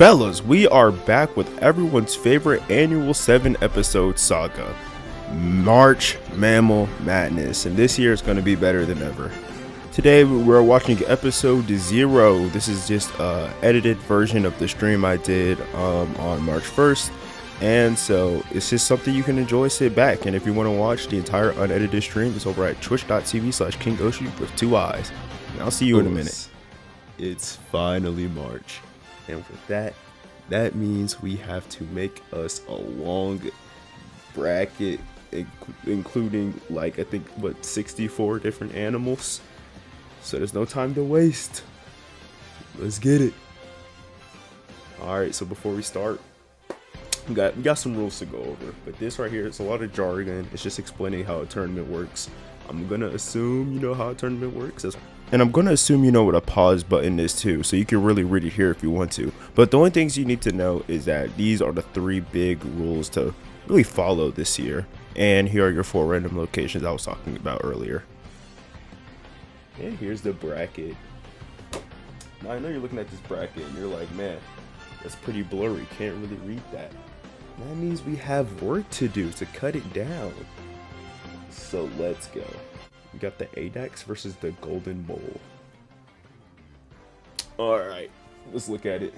Fellas, we are back with everyone's favorite annual 7-episode saga, March Mammal Madness, and this year is going to be better than ever. Today we're watching episode 0. This is just an edited version of the stream I did on March 1st, and so it's just something you can enjoy, sit back, and if you want to watch the entire unedited stream, it's over at twitch.tv/KingOshi with 2 eyes. And I'll see you in a minute. It's finally March. And with that means we have to make us a long bracket, including like I think 64 different animals. So there's no time to waste. Let's get it. All right. So before we start, we got some rules to go over. But this right here, it's a lot of jargon. It's just explaining how a tournament works. I'm gonna assume you know how a tournament works. And I'm going to assume you know what a pause button is too, so you can really read it here if you want to. But the only things you need to know is that these are the 3 big rules to really follow this year. And here are your 4 random locations I was talking about earlier. And here's the bracket. Now I know you're looking at this bracket and you're like, man, that's pretty blurry, can't really read that. That means we have work to do to cut it down. So let's go. We got the Adax versus the Golden Mole. Alright, let's look at it.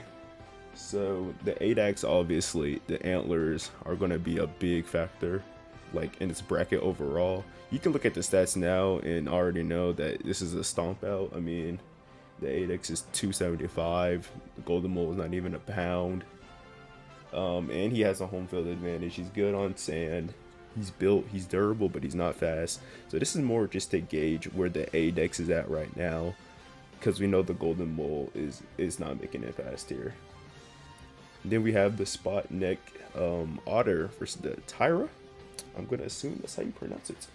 So the Adax, obviously, the antlers are going to be a big factor, like in its bracket overall. You can look at the stats now and already know that this is a stomp out. I mean, the Adax is 275. The Golden Mole is not even a pound. And he has a home field advantage. He's good on sand. He's built, he's durable, but he's not fast. So this is more just to gauge where the Adax is at right now, because we know the Golden Mole is not making it fast here. Then we have the spot neck otter versus the Tyra. I'm gonna assume that's how you pronounce it.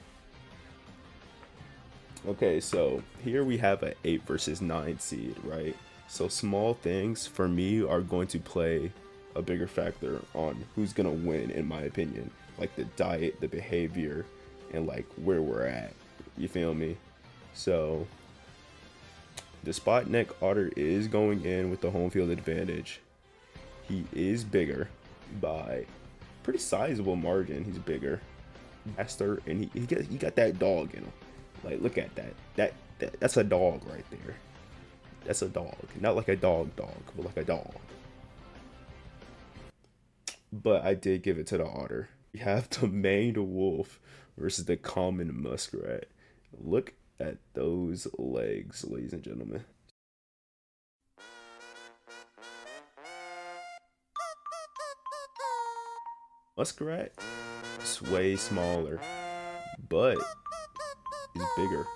Okay, so here we have an 8 versus 9 seed, right? So small things for me are going to play a bigger factor on who's gonna win, in my opinion. Like the diet, the behavior, and like where we're at. You feel me? So the spot neck otter is going in with the home field advantage. He is bigger by pretty sizable margin. He's bigger, faster, and he got that dog in him. Like, look at that. That's a dog right there. That's a dog, not like a dog, but like a dog. But I did give it to the otter. We have the maned wolf versus the common muskrat. Look at those legs, ladies and gentlemen. Muskrat is way smaller, but he's bigger.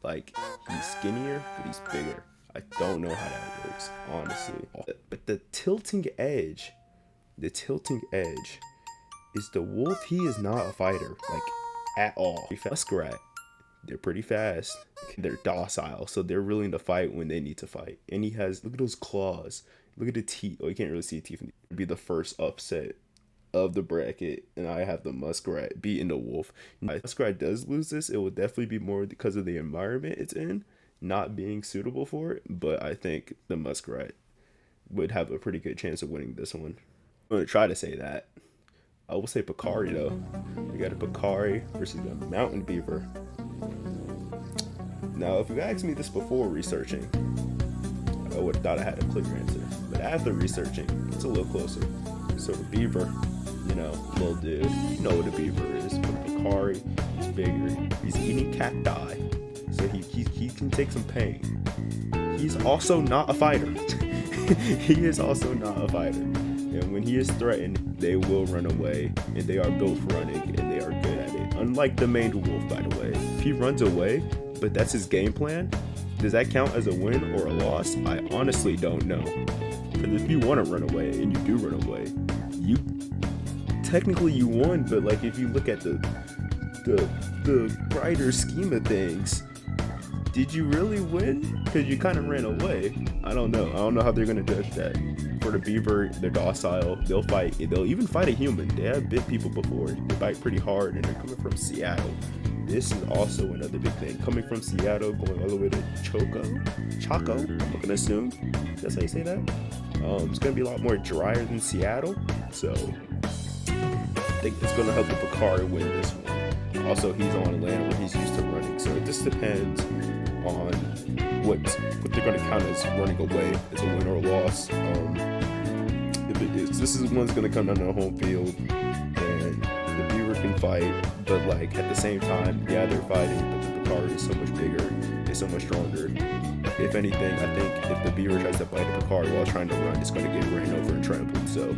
Like, he's skinnier, but he's bigger. I don't know how that works, honestly. But the tilting edge is the wolf. He is not a fighter, like, at all. Muskrat, they're pretty fast, they're docile, so they're willing to fight when they need to fight. And he has, look at those claws, look at the teeth. Oh, you can't really see teeth. It'd be the first upset of the bracket, and I have the muskrat beating the wolf. If muskrat does lose this, it will definitely be more because of the environment it's in not being suitable for it, but I think the muskrat would have a pretty good chance of winning this one. I'm gonna try to say that. I will say Picari though. We got a Picari versus a mountain beaver. Now, if you asked me this before researching, I would have thought I had a clear answer. But after researching, it's a little closer. So the beaver, you know, little dude, you know what a beaver is. But Picari is bigger. He's eating cacti, so he can take some pain. He's also not a fighter. He is also not a fighter. And when he is threatened, they will run away, and they are built for running, and they are good at it. Unlike the maned wolf, by the way. If he runs away, but that's his game plan, does that count as a win or a loss? I honestly don't know. Because if you want to run away, and you do run away, technically you won, but like if you look at the brighter scheme of things, did you really win? Because you kind of ran away. I don't know how they're going to judge that. For the beaver, they're docile. They'll fight. They'll even fight a human. They have bit people before. They bite pretty hard, and they're coming from Seattle. this is also another big thing. Coming from Seattle, going all the way to Chaco, I'm gonna assume that's how you say that. It's gonna be a lot more drier than Seattle, so I think it's gonna help the Bakari win this one. Also, he's on land where he's used to running, so it just depends on what they're gonna count as running away as a win or a loss. This is one's gonna come down to the home field, and the Beaver can fight, but like at the same time, yeah, they're fighting, but the Bakari is so much bigger, it's so much stronger. If anything, I think if the Beaver tries to bite the Bakari while trying to run, it's gonna get ran over and trampled. So,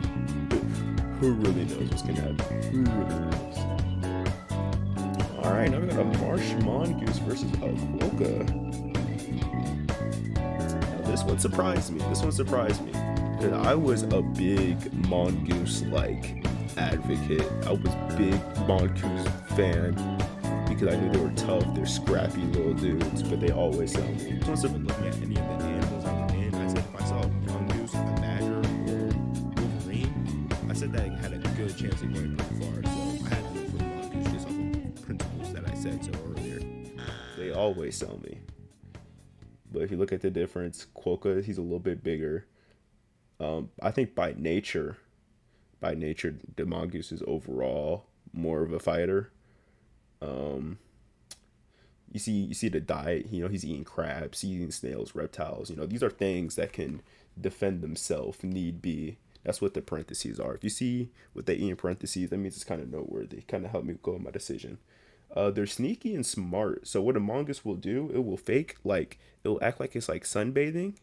who really knows what's gonna happen? Who really knows? All right, now we got a marsh mongoose versus a quokka. Now this one surprised me. Because I was a big mongoose advocate. I was big mongoose fan because I knew they were tough. They're scrappy little dudes, but they always sell me. I wasn't looking at any of the animals on the end. I said if I saw a mongoose, a badger, or wolverine, I said that had a good chance of going pretty far. So I had to look for the mongoose just off of principles that I said so earlier. They always sell me. But if you look at the difference, quokka, he's a little bit bigger. I think by nature, the mongoose is overall more of a fighter. You see the diet, he's eating crabs, he's eating snails, reptiles, these are things that can defend themselves need be. That's what the parentheses are. If you see what they eat in parentheses, that means it's kind of noteworthy. Kind of helped me go in my decision. They're sneaky and smart. So what a mongoose will do, it will it'll act like it's like sunbathing,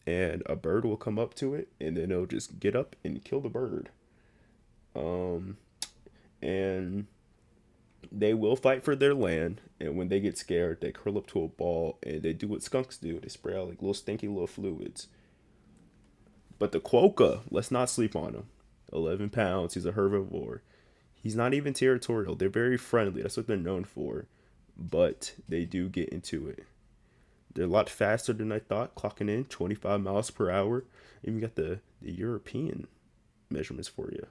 and a bird will come up to it, and then it'll just get up and kill the bird. And they will fight for their land, and when they get scared, they curl up to a ball, and they do what skunks do. They spray out like little stinky little fluids. But the quokka, let's not sleep on him. 11 pounds, he's a herbivore. He's not even territorial. They're very friendly. That's what they're known for. But they do get into it. They're a lot faster than I thought, clocking in 25 miles per hour. Even got the European measurements for you.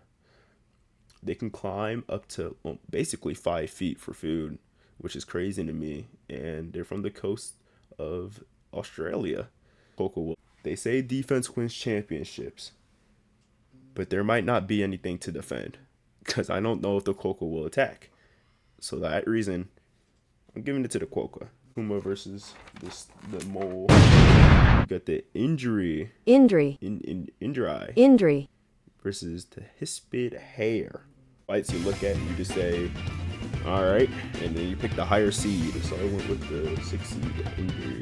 They can climb up to basically 5 feet for food, which is crazy to me. And they're from the coast of Australia. They say defense wins championships, but there might not be anything to defend because I don't know if the quokka will attack. So that reason, I'm giving it to the quokka. Puma versus the mole. You got the Indri versus the hispid hare. Fights you look at, you just say, all right, and then you pick the higher seed. So I went with the 6 seed,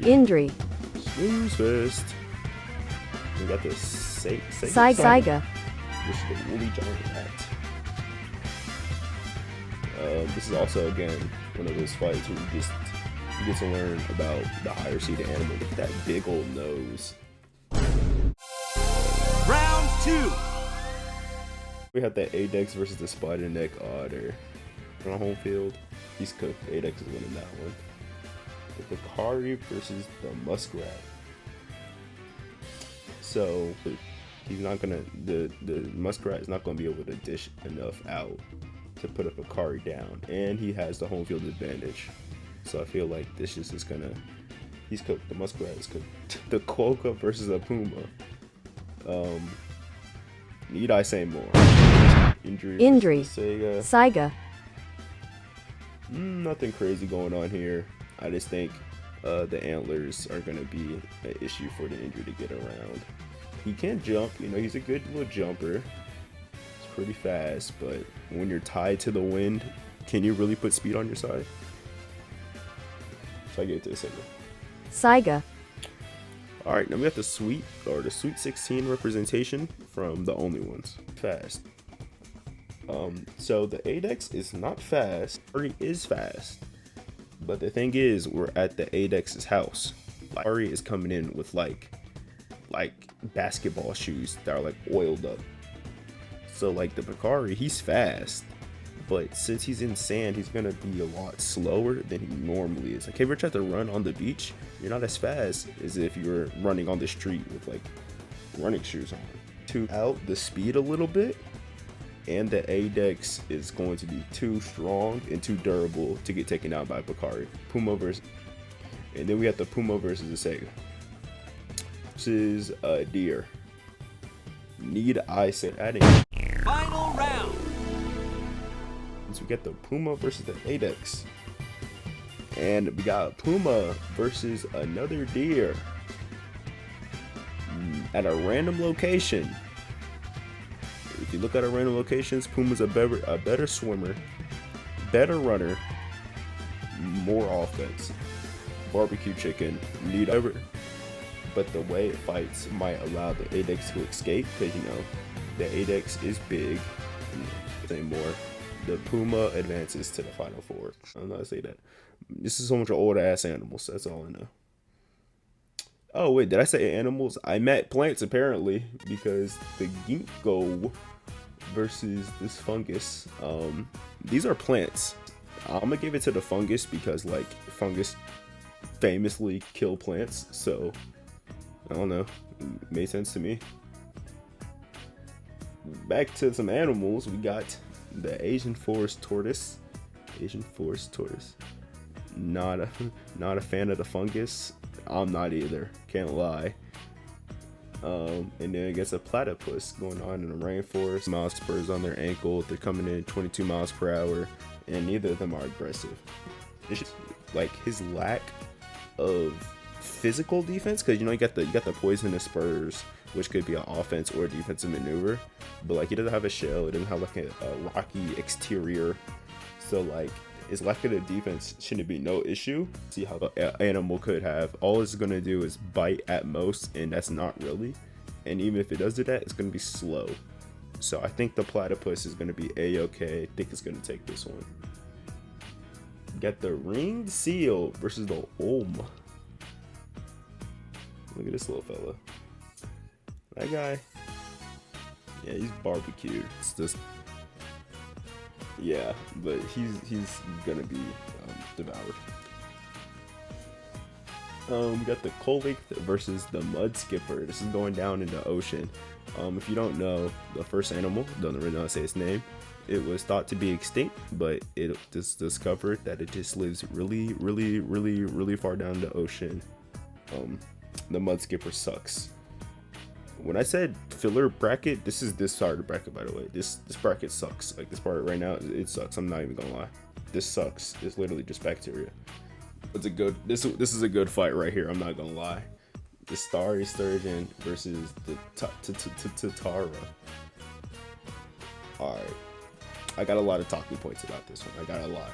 Indri. Snooze fest. We got the Saiga, which is the woolly giant rat. This is also again one of those fights where you get to learn about the higher seed animal. Look at that big old nose. Round 2. We have the Adex versus the spider neck otter. On a home field, he's cooked. Adex is winning that one. The Bakari versus the muskrat. So he's not gonna the muskrat is not gonna be able to dish enough out to put a Bakari down, and he has the home field advantage. So I feel like this is just gonna, he's cooked. The muskrat is cooked. The quokka versus a puma. Need I say more? Indri. Saiga. Nothing crazy going on here. I just think the antlers are gonna be an issue for the Indri to get around. He can jump, he's a good little jumper. It's pretty fast, but when you're tied to the wind, can you really put speed on your side? So I get to the Saiga. All right, now we got the Sweet 16 representation from the only ones. Fast. So the Adex is not fast. Ari is fast. But the thing is, we're at the Adex's house. Ari is coming in with like basketball shoes that are oiled up. So the Bakari, he's fast. But since he's in sand, he's gonna be a lot slower than he normally is. If you ever try to run on the beach, you're not as fast as if you were running on the street with running shoes on. To out the speed a little bit, and the Adex is going to be too strong and too durable to get taken out by Bakari. Puma versus, and then we have the Puma versus the Sega. This is a deer. Need I say adding? Final round. So we got the Puma versus the Adex, and we got Puma versus another deer at a random location. If you look at our random locations, Puma's a better swimmer, better runner, more offense. Barbecue chicken, need ever. But the way it fights might allow the Adex to escape, because the Adex is big. Say more. The Puma advances to the final four. I'm not gonna say that. This is so much old ass animals. That's all I know. Oh wait, did I say animals? I meant plants apparently, because the ginkgo versus this fungus. These are plants. I'm gonna give it to the fungus because like fungus famously kill plants. So I don't know. It made sense to me. Back to some animals. We got the Asian forest tortoise. Not a fan of the fungus. I'm not either. Can't lie. And then it gets a platypus going on in the rainforest. Mouse spurs on their ankle. They're coming in 22 miles per hour, and neither of them are aggressive. It's just like his lack of physical defense, because you got the poisonous spurs, which could be an offense or a defensive maneuver, but like he doesn't have a shell. It doesn't have like a rocky exterior, so like his lack of defense shouldn't be no issue. See how the animal could have. All it's gonna do is bite at most, and that's not really. And even if it does do that, it's gonna be slow. So I think the platypus is gonna be a-okay. I think it's gonna take this one. Got the ringed seal versus the Olm. Look at this little fella. That guy. Yeah, he's barbecued. It's just. Yeah, but he's gonna be devoured. We got the Kolik versus the Mud Skipper. This is going down in the ocean. If you don't know, the first animal, don't really know how to say its name. It was thought to be extinct, but it just discovered that it just lives really, really, really, really far down the ocean. The Mud Skipper sucks. When I said filler bracket, this is this part of the bracket, by the way. This bracket sucks. Like this part right now, it sucks. I'm not even gonna lie. This sucks. It's literally just bacteria. It's a good. This is a good fight right here. I'm not gonna lie. The Starry Sturgeon versus the Tatara. All right. I got a lot of talking points about this one. I got a lot.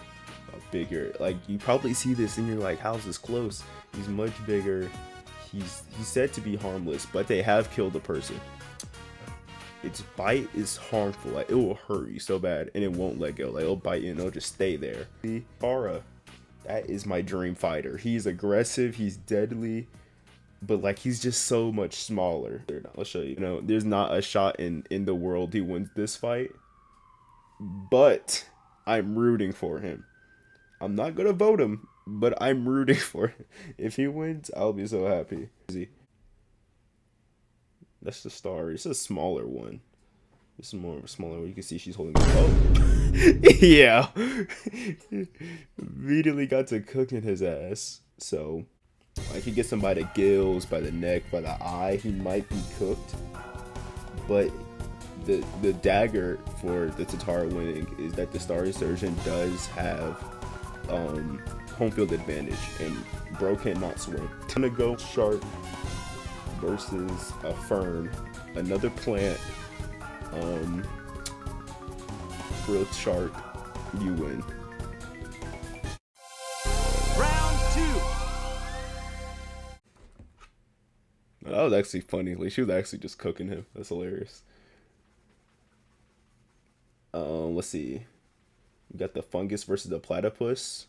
Bigger. Like you probably see this and you're like, how's this close? He's much bigger. He's said to be harmless, but they have killed a person. Its bite is harmful. Like, it will hurt you so bad, and it won't let go. Like, it'll bite you, and it'll just stay there. Ara, that is my dream fighter. He's aggressive. He's deadly, but like he's just so much smaller. I'll show you. There's not a shot in the world he wins this fight, but I'm rooting for him. I'm not gonna vote him, but I'm rooting for him. If he wins, I'll be so happy. That's the star. It's a smaller one. This is more of a smaller one. You can see she's holding. Oh, yeah. Immediately got to cooking his ass. So, like, he gets him by the gills, by the neck, by the eye. He might be cooked, but the dagger for the Tatar winning is that the Starry Surgeon does have home field advantage, and bro cannot swim. Gonna go shark versus a fern, another plant. Frilled shark, you win. Round 2. That was actually funny. Like, she was actually just cooking him. That's hilarious. Let's see. We got the fungus versus the platypus.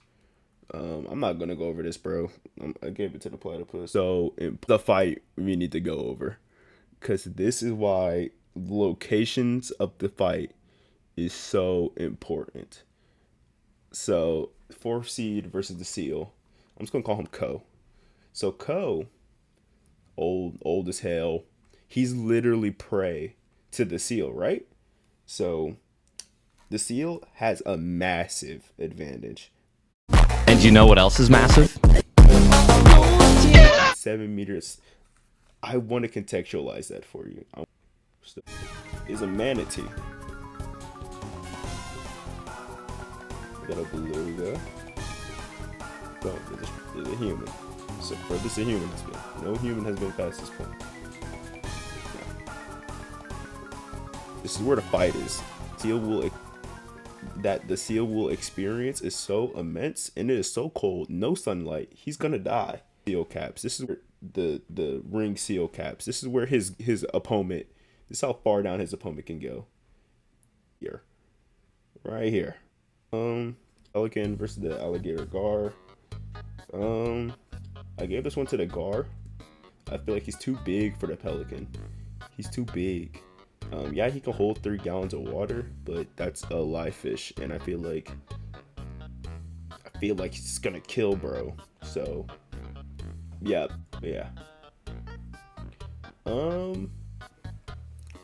I'm not gonna go over this, bro. I gave it to the platypus. So in the fight, we need to go over, because this is why locations of the fight is so important. So 4th seed versus the seal. I'm just gonna call him Ko. So Ko, old as hell. He's literally prey to the seal, right? So The seal has a massive advantage. And you know what else is massive? 7 meters. I want to contextualize that for you. Is a manatee. We got a beluga. No, it's a human. So furthest a human has been. No human has been past this point. Yeah. This is where the fight is. The seal will experience is so immense, and it is so cold. No sunlight. He's gonna die. Seal caps. This is where the ring seal caps. This is where his opponent. This is how far down his opponent can go. Here, right here. Pelican versus the alligator gar. I gave this one to the gar. I feel like he's too big for the pelican. He's too big. Yeah, he can hold 3 gallons of water, but that's a live fish, and I feel like he's gonna kill, bro. So, yeah. Oh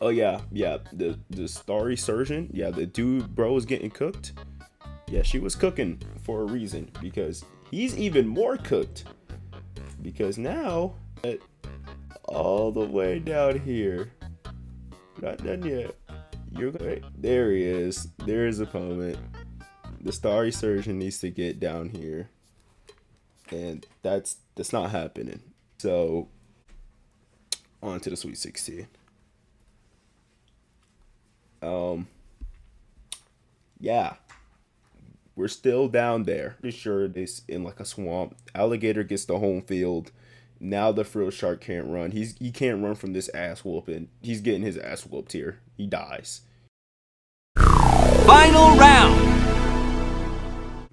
yeah. The starry surgeon. Yeah, the dude, bro, was getting cooked. Yeah, she was cooking for a reason, because he's even more cooked. Because now, all the way down here, not done yet. There he is. There's his opponent. The starry surgeon needs to get down here, and that's not happening. So, on to the Sweet 16. Yeah. We're still down there. Pretty sure this in like a swamp. Alligator gets the home field. Now the frill shark can't run. He can't run from this ass whooping. He's getting his ass whooped here. He dies. Final round.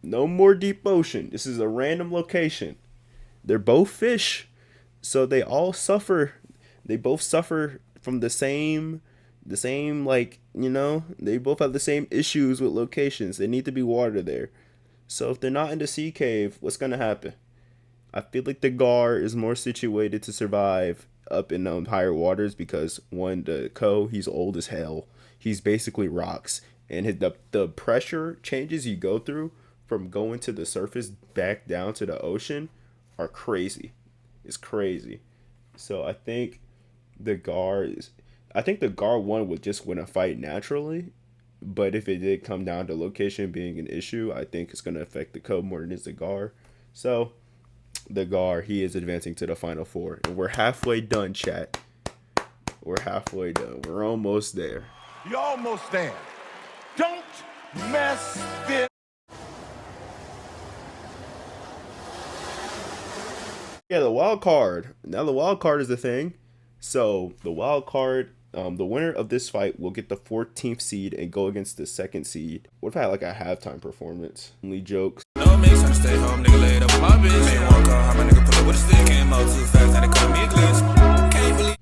No more deep ocean. This is a random location. They're both fish, so they all suffer. They both suffer from the same like, you know, they both have the same issues with locations. They need to be water there. So if they're not in the sea cave, what's gonna happen? I feel like the gar is more situated to survive up in higher waters, because one, he's old as hell. He's basically rocks, and the pressure changes you go through from going to the surface back down to the ocean are crazy. It's crazy. So I think the gar one would just win a fight naturally, but if it did come down to location being an issue, I think it's going to affect the co more than it's the gar. So the gar, he is advancing to the final 4, and we're halfway done, chat. We're halfway done. We're almost there. You're almost there. Don't mess this. Yeah, the wild card. Now the wild card is the thing. So the wild card, the winner of this fight will get the 14th seed and go against the 2nd seed. What if I had like a halftime performance? Only jokes. No makes sense, stay home, nigga laid up with my bitch. Made one call, how my nigga pull up with a stick. Came out too fast, had to cut me a glitch. Can't believe.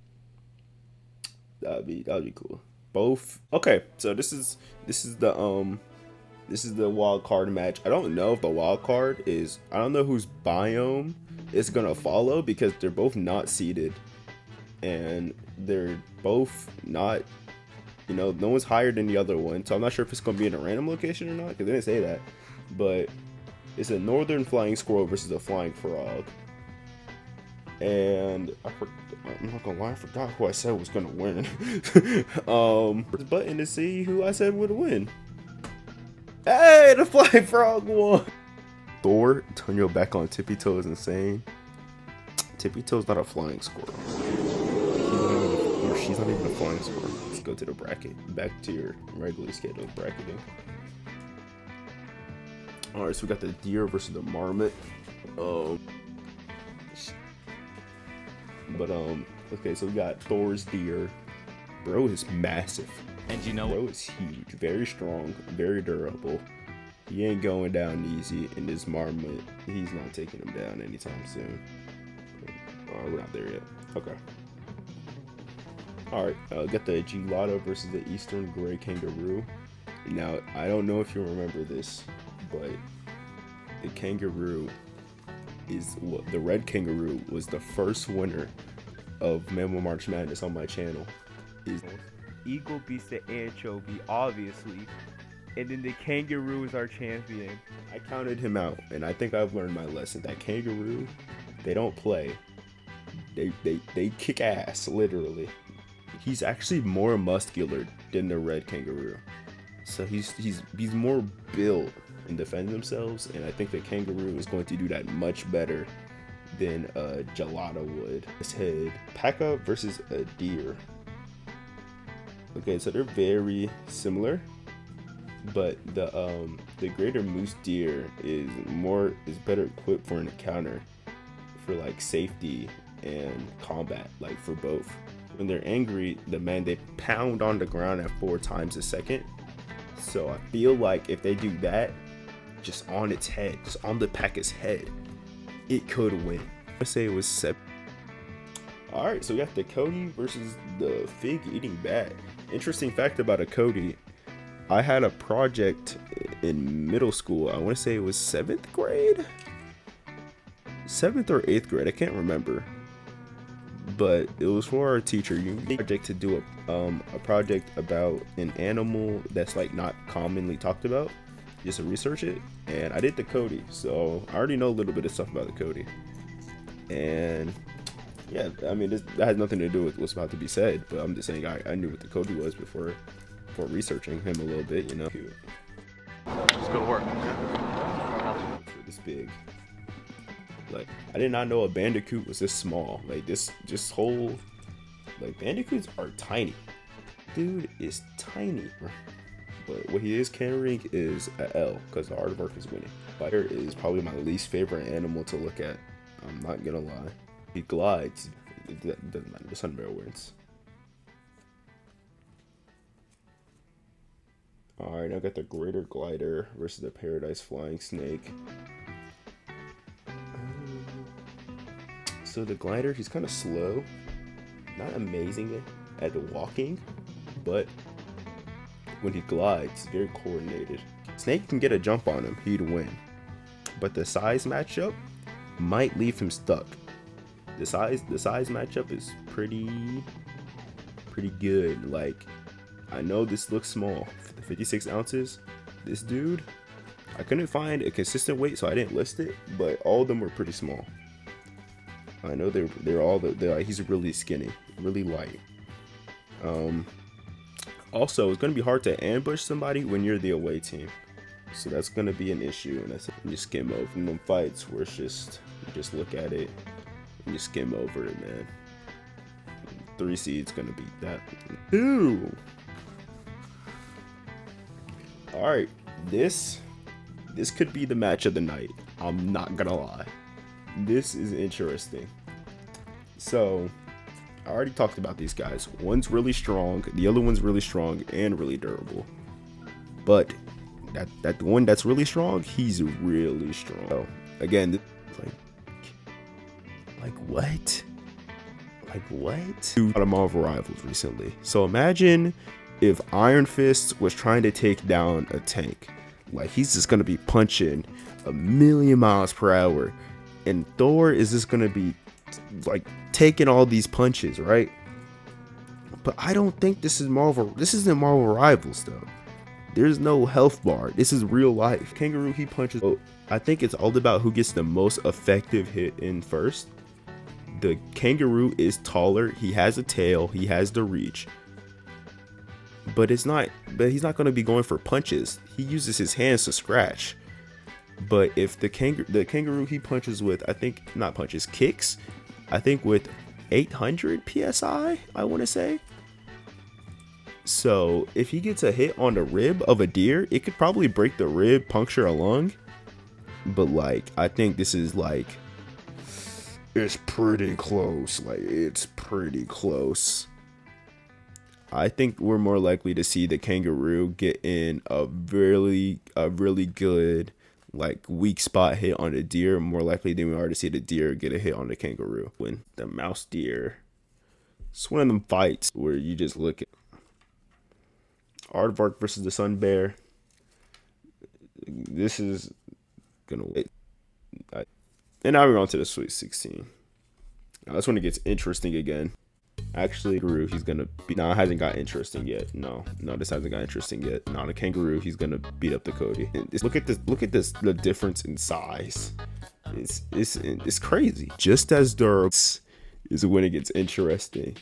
That'd be cool. Both. Okay, so this is the wild card match. I don't know if the wild card is. I don't know whose biome it's gonna follow, because they're both not seeded, and they're both not. You know, no one's higher than the other one, so I'm not sure if it's gonna be in a random location or not, because they didn't say that. But it's a northern flying squirrel versus a flying frog. And I'm not gonna lie, I forgot who I said was gonna win. Button to see who I said would win. Hey, the flying frog won. Thor, turn your back on Tippy Toe is insane. Tippy Toe's not a flying squirrel. She's not even a flying squirrel. Let's go to the bracket. Back to your regularly scheduled bracketing. Alright, so we got the deer versus the marmot. Okay, so we got Thor's deer. Bro is massive. And you know Bro is huge, very strong, very durable. He ain't going down easy, and this marmot, he's not taking him down anytime soon. We're not there yet. Okay. Alright, got the gelato versus the eastern gray kangaroo. Now, I don't know if you remember this, but the kangaroo the red kangaroo was the first winner of Mammal March Madness on my channel. Eagle beats the anchovy, obviously. And then the kangaroo is our champion. I counted him out, and I think I've learned my lesson. That kangaroo, they don't play. They kick ass, literally. He's actually more muscular than the red kangaroo. So he's more built and defend themselves, and I think the kangaroo is going to do that much better than Gelada would. His head. Paca versus a deer. Okay, so they're very similar, but the greater moose deer is better equipped for an encounter, for like safety and combat, like for both. When they're angry, they pound on the ground at 4 times a second. So I feel like if they do that, just on its head, just on the paca's head, it could win. I say it was 7. All right, so we got the Cody versus the fig eating bat. Interesting fact about a Cody, I had a project in middle school. I want to say it was 7th grade, 7th or 8th grade. I can't remember, but it was for our teacher. You need a project to do a project about an animal that's like not commonly talked about, just to research it. And I did the Cody, so I already know a little bit of stuff about the Cody. And yeah, I mean, that has nothing to do with what's about to be said, but I'm just saying I knew what the Cody was before researching him a little bit, you know. Let's go to work. For this big. Like, I did not know a bandicoot was this small. Like, this whole, like, bandicoots are tiny. Dude is tiny. But what he is carrying is a L, because the aardvark is winning. Spider is probably my least favorite animal to look at. I'm not gonna lie. He glides. It doesn't matter. The sun bear wins. Alright, I got the greater glider versus the paradise flying snake. So the glider, he's kind of slow. Not amazing at walking, but when he glides, very coordinated. Snake can get a jump on him, he'd win. But the size matchup might leave him stuck. The size matchup is pretty good. Like, I know this looks small, 56 ounces. This dude, I couldn't find a consistent weight, so I didn't list it, but all of them were pretty small. I know they're all he's really skinny, really light. Also, it's gonna be hard to ambush somebody when you're the away team, so that's gonna be an issue. And that's you skim over in them fights where it's just you just look at it and you skim over it, man. 3 seeds gonna beat that. 2. All right, this could be the match of the night. I'm not gonna lie. This is interesting. So, I already talked about these guys. One's really strong, the other one's really strong and really durable. But that one that's really strong, he's really strong. So, again, like what? Like what? 2 out of Marvel Rivals recently. So imagine if Iron Fist was trying to take down a tank. Like, he's just gonna be punching a million miles per hour, and Thor is just gonna be like taking all these punches, right? But I don't think this isn't Marvel Rivals though. There's no health bar. This is real life. Kangaroo, he punches. Oh, I think it's all about who gets the most effective hit in first. The kangaroo is taller, he has a tail, he has the reach. But he's not going to be going for punches. He uses his hands to scratch. But if the kangaroo he punches with, kicks, I think with 800 psi, I want to say. So if he gets a hit on the rib of a deer, it could probably break the rib, puncture a lung. But like, I think this is like, it's pretty close. Like, it's pretty close. I think we're more likely to see the kangaroo get in a really good, like, weak spot hit on the deer, more likely than we are to see the deer get a hit on the kangaroo. When the mouse deer, it's one of them fights where you just look at Aardvark versus the sun bear. This is gonna wait. And now we're on to the Sweet 16. Now this one gets interesting again. Actually, kangaroo, he's gonna be. No, it hasn't got interesting yet. No, this hasn't got interesting yet. No, the kangaroo, he's gonna beat up the Cody. Look at this. The difference in size. It's crazy. Just as durable is when it gets interesting.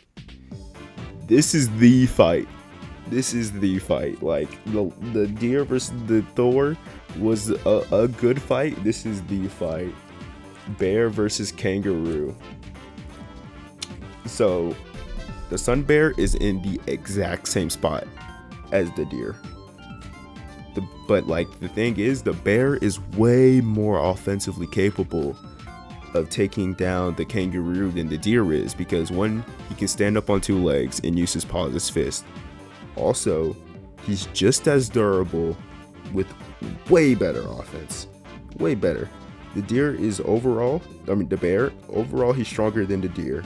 This is the fight. Like the deer versus the Thor was a good fight. This is the fight. Bear versus kangaroo. So the sun bear is in the exact same spot as the deer. But like the thing is, the bear is way more offensively capable of taking down the kangaroo than the deer is, because one, he can stand up on two legs and use his paws as fist. Also, he's just as durable with way better offense. Way better. The deer is the bear, overall he's stronger than the deer,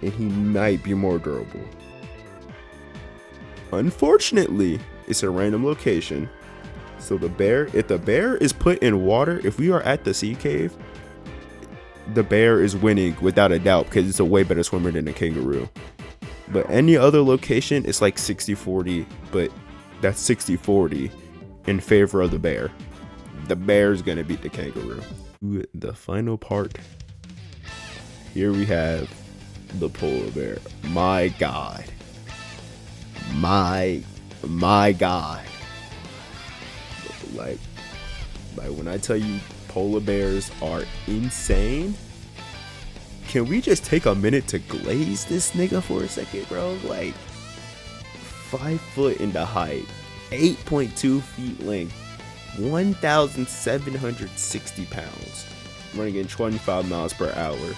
and he might be more durable. Unfortunately, it's a random location. So if the bear is put in water, if we are at the sea cave, the bear is winning without a doubt, because it's a way better swimmer than a kangaroo. But any other location, it's like 60-40, but that's 60-40 in favor of the bear. The bear's gonna beat the kangaroo. The final part. Here we have the polar bear. My God. My God. Like when I tell you polar bears are insane, can we just take a minute to glaze this nigga for a second, bro? Like 5 foot in the height, 8.2 feet length, 1,760 pounds, running in 25 miles per hour,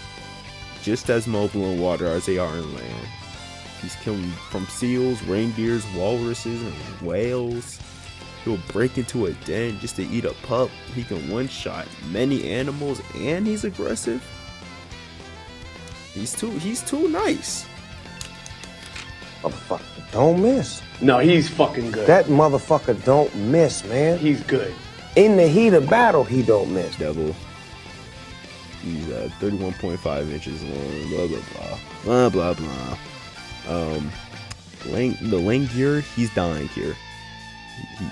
just as mobile in water as they are in land. He's killing from seals, reindeers, walruses, and whales. He'll break into a den just to eat a pup. He can one-shot many animals, and he's aggressive. He's too nice. Motherfucker don't miss. No, he's fucking good. That motherfucker don't miss, man. He's good. In the heat of battle, he don't miss. Devil. He's 31.5 inches long. Blah blah blah. Blah blah blah. The Langyear, he's dying here.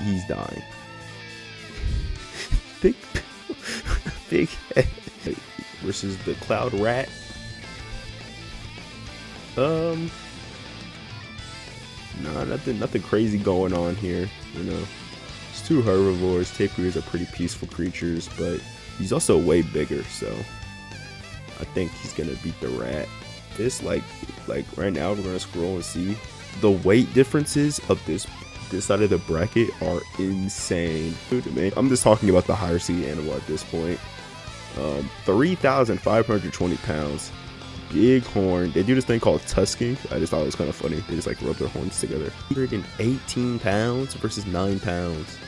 He's dying. Big head versus the cloud rat. Nah, nothing crazy going on here. You know, it's two herbivores. Tapirs are pretty peaceful creatures, but he's also way bigger, so I think he's gonna beat the rat. This like right now we're gonna scroll and see the weight differences of this side of the bracket are insane. Dude, man, I'm just talking about the higher seed animal at this point. 3,520 pounds. Big horn. They do this thing called tusking. I just thought it was kind of funny. They just like rub their horns together. 118 pounds versus 9 pounds.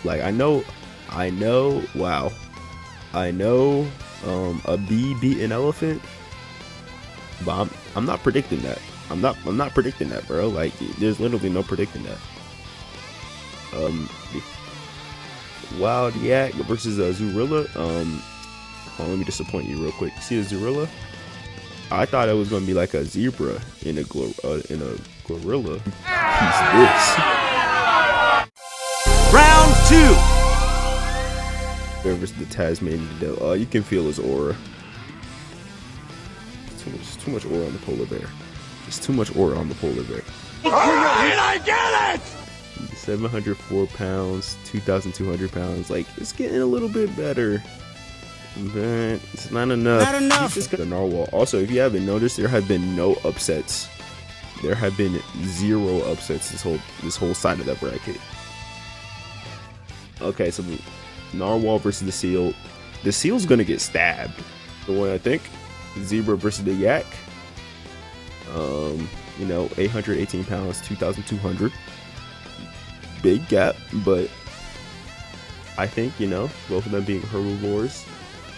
Like I know, wow. I know a bee beat an elephant, but I'm not predicting that. I'm not predicting that, bro. Like there's literally no predicting that. Wild yak versus a Zorilla. Let me disappoint you real quick. See a Zorilla? I thought it was gonna be like a zebra in a gorilla. He's this. Round 2. Versus the Tasmanian devil. You can feel his aura. Too much aura on the polar bear. There's too much aura on the polar bear. I get it! 704 pounds, 2,200 pounds. Like, it's getting a little bit better, but it's not enough. Not enough. The narwhal. Also, if you haven't noticed, there have been no upsets. There have been 0 upsets this whole side of that bracket. Okay, so the narwhal versus the seal. The seal's gonna get stabbed. The one I think. Zebra versus the yak. 818 pounds, 2,200. Big gap, but I think, both of them being herbivores,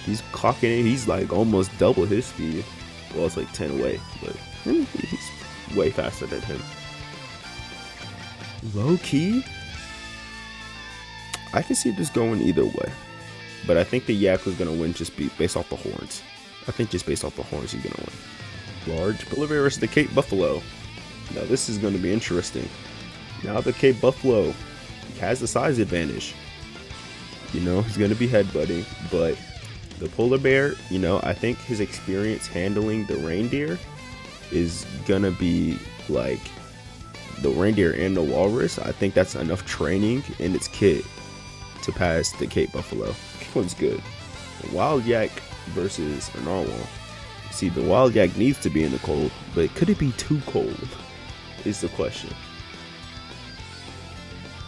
he's clocking it. He's like almost double his speed. Well, it's like 10 away, but he's way faster than him. Low key, I can see this going either way, but I think the yak was gonna win just based off the horns. I think just based off the horns, he's gonna win. Large polar bear versus the Cape buffalo. Now this is going to be interesting. Now the Cape buffalo has the size advantage. You know, he's going to be headbutting, but the polar bear, you know, I think his experience handling the reindeer is going to be like the reindeer and the walrus. I think that's enough training in its kit to pass the Cape buffalo. This one's good. Wild yak versus a narwhal. See, the wild yak needs to be in the cold, but could it be too cold is the question.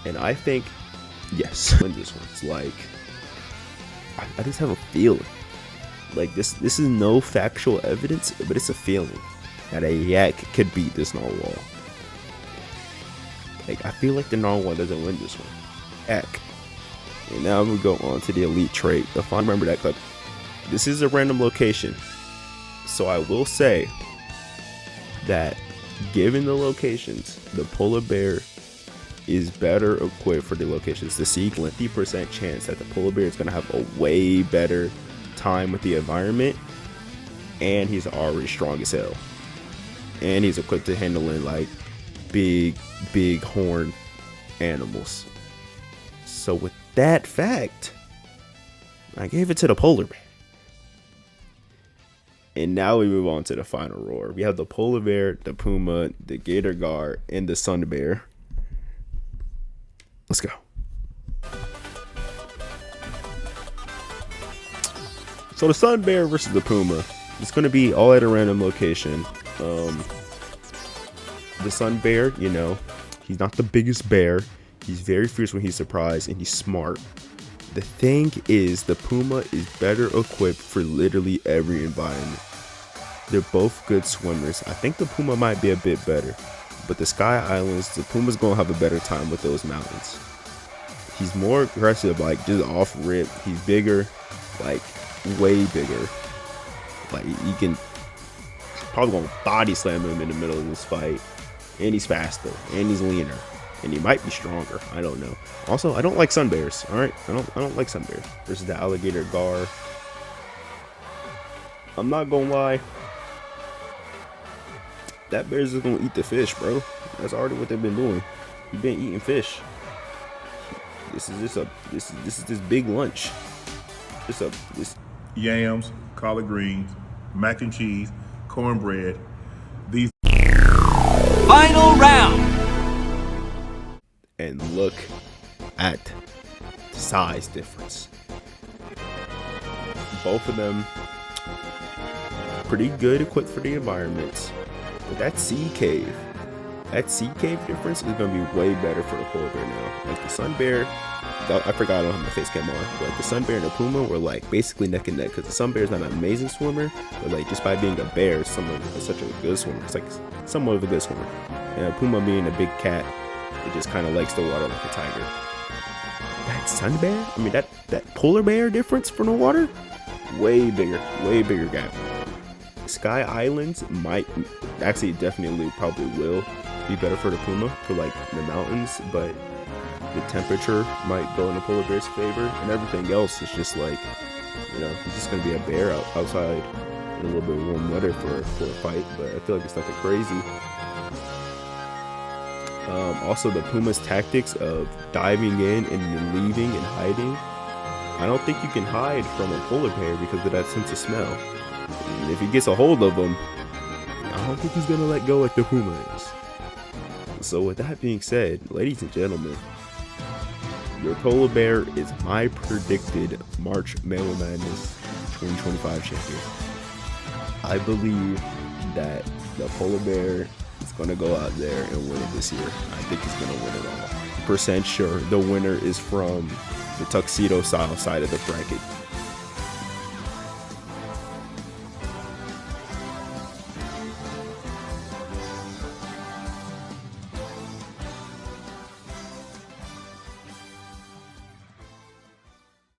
And I think yes. Win this one. It's like I just have a feeling. Like this is no factual evidence, but it's a feeling that a yak could beat this narwhal. Like I feel like the narwhal doesn't win this one. Yak. And now we go on to the elite trait. If I remember that clip. This is a random location. So I will say that given the locations, the polar bear is better equipped for the locations. The 50% chance that the polar bear is going to have a way better time with the environment, and he's already strong as hell, and he's equipped to handling like big horn animals. So with that fact, I gave it to the polar bear. And now we move on to the final roar. We have the polar bear, the puma, the gator gar, and the sun bear. Let's go. So the sun bear versus the puma. It's going to be all at a random location. The sun bear, you know, he's not the biggest bear. He's very fierce when he's surprised, and he's smart. The thing is, the puma is better equipped for literally every environment. They're both good swimmers. I think the puma might be a bit better, but the Sky Islands, the puma's gonna have a better time with those mountains. He's more aggressive, like just off rip. He's bigger, like way bigger. Like you can probably gonna body slam him in the middle of this fight, and he's faster, and he's leaner. And he might be stronger. I don't know. Also, I don't like sun bears. All right, I don't like sun bears. Versus the alligator gar. I'm not gonna lie. That bear's just gonna eat the fish, bro. That's already what they've been doing. You've been eating fish. This is this big lunch. This Yams, collard greens, mac and cheese, cornbread. These Final round. And look at the size difference. Both of them pretty good equipped for the environments, but that sea cave difference is gonna be way better for the polar bear now. Like the sun bear, I forgot I don't have my face cam on, but the sun bear and the puma were like basically neck and neck, because the sun bear is not an amazing swimmer, but like just by being a bear, someone is such a good swimmer. It's like somewhat of a good swimmer, and a puma being a big cat, it just kind of likes the water like a tiger. That sun bear, I mean that polar bear difference for the water, way bigger gap. Sky Islands might actually definitely probably will be better for the puma for like the mountains, but the temperature might go in the polar bear's favor, and everything else is just like, you know, he's just gonna be a bear outside in a little bit of warm weather for a fight, but I feel like it's nothing crazy. Also, the puma's tactics of diving in and then leaving and hiding, I don't think you can hide from a polar bear because of that sense of smell. And if he gets a hold of him, I don't think he's gonna let go like the puma is. So with that being said, ladies and gentlemen, your polar bear is my predicted March Mammal Madness 2025 champion. I believe that the polar bear is going to go out there and win it this year. I think he's going to win it all. Percent sure the winner is from the tuxedo style side of the bracket.